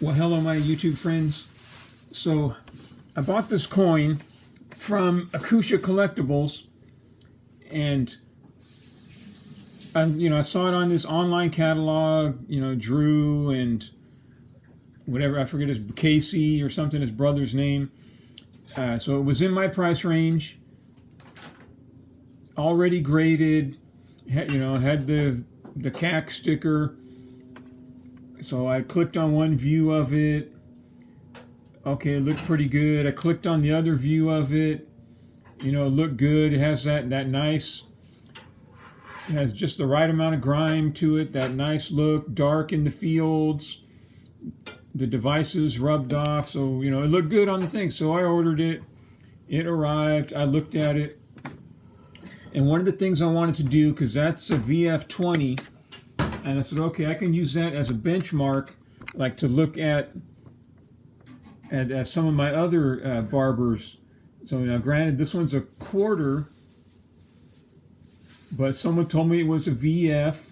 Well, hello, my YouTube friends. So, I bought this coin from Akusha Collectibles, and I saw it on this online catalog. Drew and whatever, I forget his Casey or something, his brother's name. So it was in my price range. Already graded. Had the CAC sticker. So I clicked on one view of it. Okay, it looked pretty good. I clicked on the other view of it. It looked good. It has that nice, it has just the right amount of grime to it, that nice look, dark in the fields. The devices rubbed off, so, it looked good on the thing. So I ordered it. It arrived. I looked at it. And one of the things I wanted to do, because that's a VF20, and I said, okay, I can use that as a benchmark, like to look at some of my other barbers. So now, granted, this one's a quarter, but someone told me it was a VF,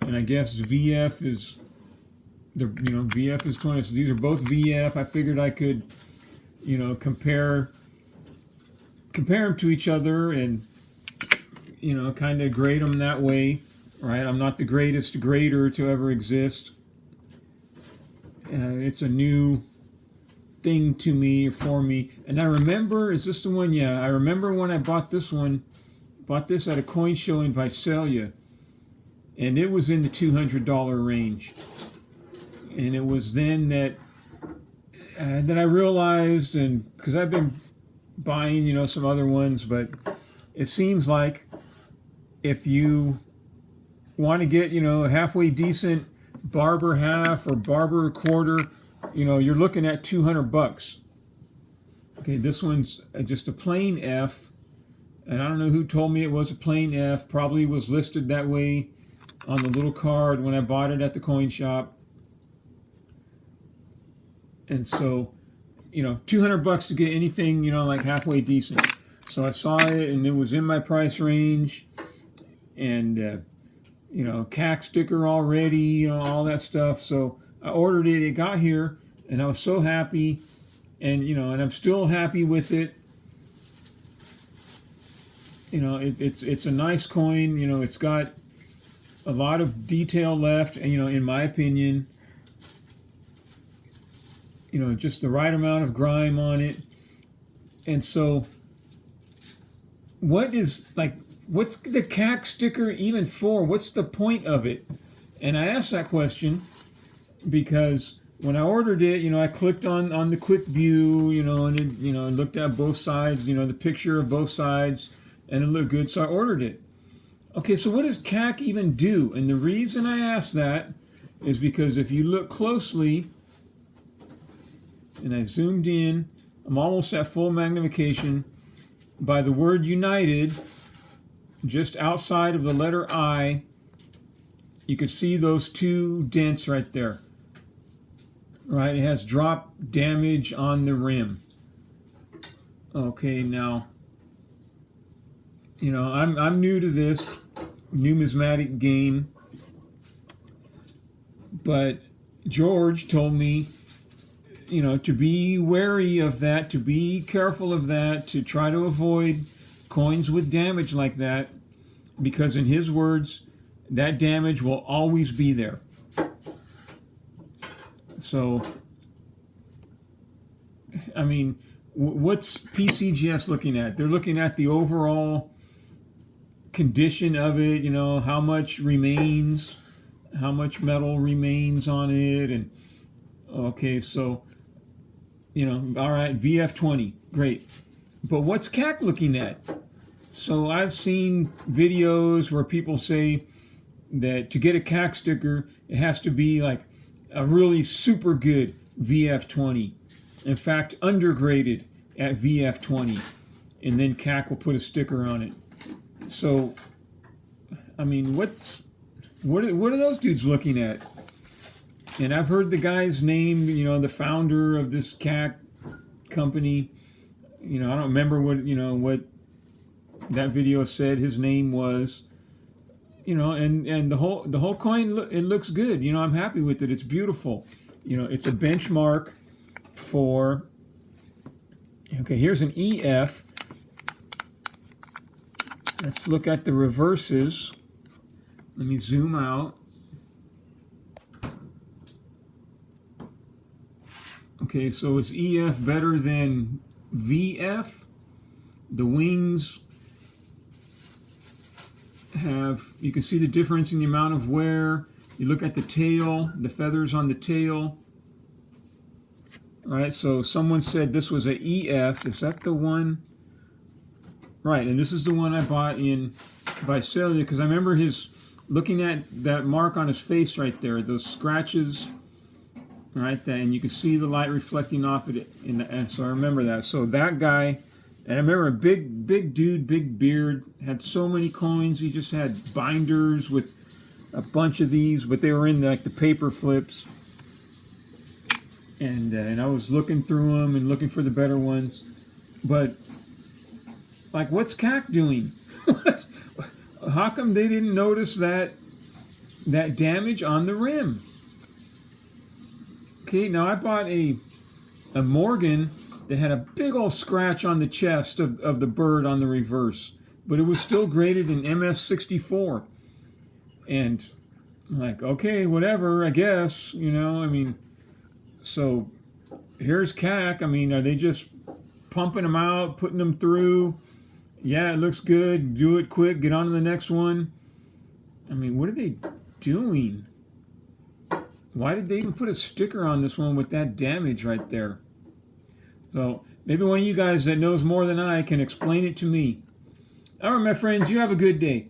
and I guess VF is VF is 20. So these are both VF. I figured I could, compare them to each other and kind of grade them that way. Right, I'm not the greatest grader to ever exist. It's a new thing to me, for me. And I remember, is this the one? Yeah, I remember when I bought this one. Bought this at a coin show in Visalia, and it was in the $200 range. And it was then that I realized, and because I've been buying, some other ones, but it seems like if you want to get, a halfway decent barber half or barber quarter, you're looking at $200. Okay, this one's just a plain F, and I don't know who told me it was a plain F. Probably was listed that way on the little card when I bought it at the coin shop. And so, $200 to get anything, like halfway decent. So I saw it, and it was in my price range, and CAC sticker already, all that stuff. So I ordered it. It got here, and I was so happy, and and I'm still happy with it. It's a nice coin. It's got a lot of detail left, and in my opinion, just the right amount of grime on it. And so, what's the CAC sticker even for? What's the point of it? And I asked that question because when I ordered it, I clicked on the quick view, and it, looked at both sides, the picture of both sides, and it looked good, so I ordered it. Okay, so what does CAC even do? And the reason I asked that is because if you look closely, and I zoomed in, I'm almost at full magnification, by the word United, just outside of the letter I, you can see those two dents right there. Right, it has drop damage on the rim. Okay, now, I'm new to this numismatic game, but George told me, to be wary of that, to be careful of that, to try to avoid coins with damage like that, because in his words, that damage will always be there. So, I mean, what's PCGS looking at? They're looking at the overall condition of it, how much remains, how much metal remains on it, and okay, so, all right, VF20, great. But what's CAC looking at? So I've seen videos where people say that to get a CAC sticker, it has to be like a really super good VF20. In fact, undergraded at VF20. And then CAC will put a sticker on it. So, I mean, what are those dudes looking at? And I've heard the guy's name, the founder of this CAC company. I don't remember what that video said his name was. you know, and the whole coin, it looks good. You know, I'm happy with it. It's beautiful. You know, it's a benchmark for. Okay, here's an EF. Let's look at the reverses. Let me zoom out. Okay, so is EF better than VF? The wings have, you can see the difference in the amount of wear. You look at the tail, the feathers on the tail. All right, so someone said this was a EF. Is that the one? Right, and this is the one I bought in Visalia because I remember looking at that mark on his face right there, those scratches. All right, and you can see the light reflecting off of it, and so I remember that. So that guy, and I remember a big dude, big beard, had so many coins. He just had binders with a bunch of these, but they were in like the paper flips. And I was looking through them and looking for the better ones, but like, what's CAC doing? How come they didn't notice that damage on the rim? Okay, now I bought a Morgan that had a big old scratch on the chest of the bird on the reverse, but it was still graded in MS64. And I'm like, okay, whatever, I guess, you know, I mean, so here's CAC. I mean, are they just pumping them out, putting them through? Yeah, it looks good. Do it quick. Get on to the next one. I mean, what are they doing? Why did they even put a sticker on this one with that damage right there? So maybe one of you guys that knows more than I can explain it to me. All right, my friends, you have a good day.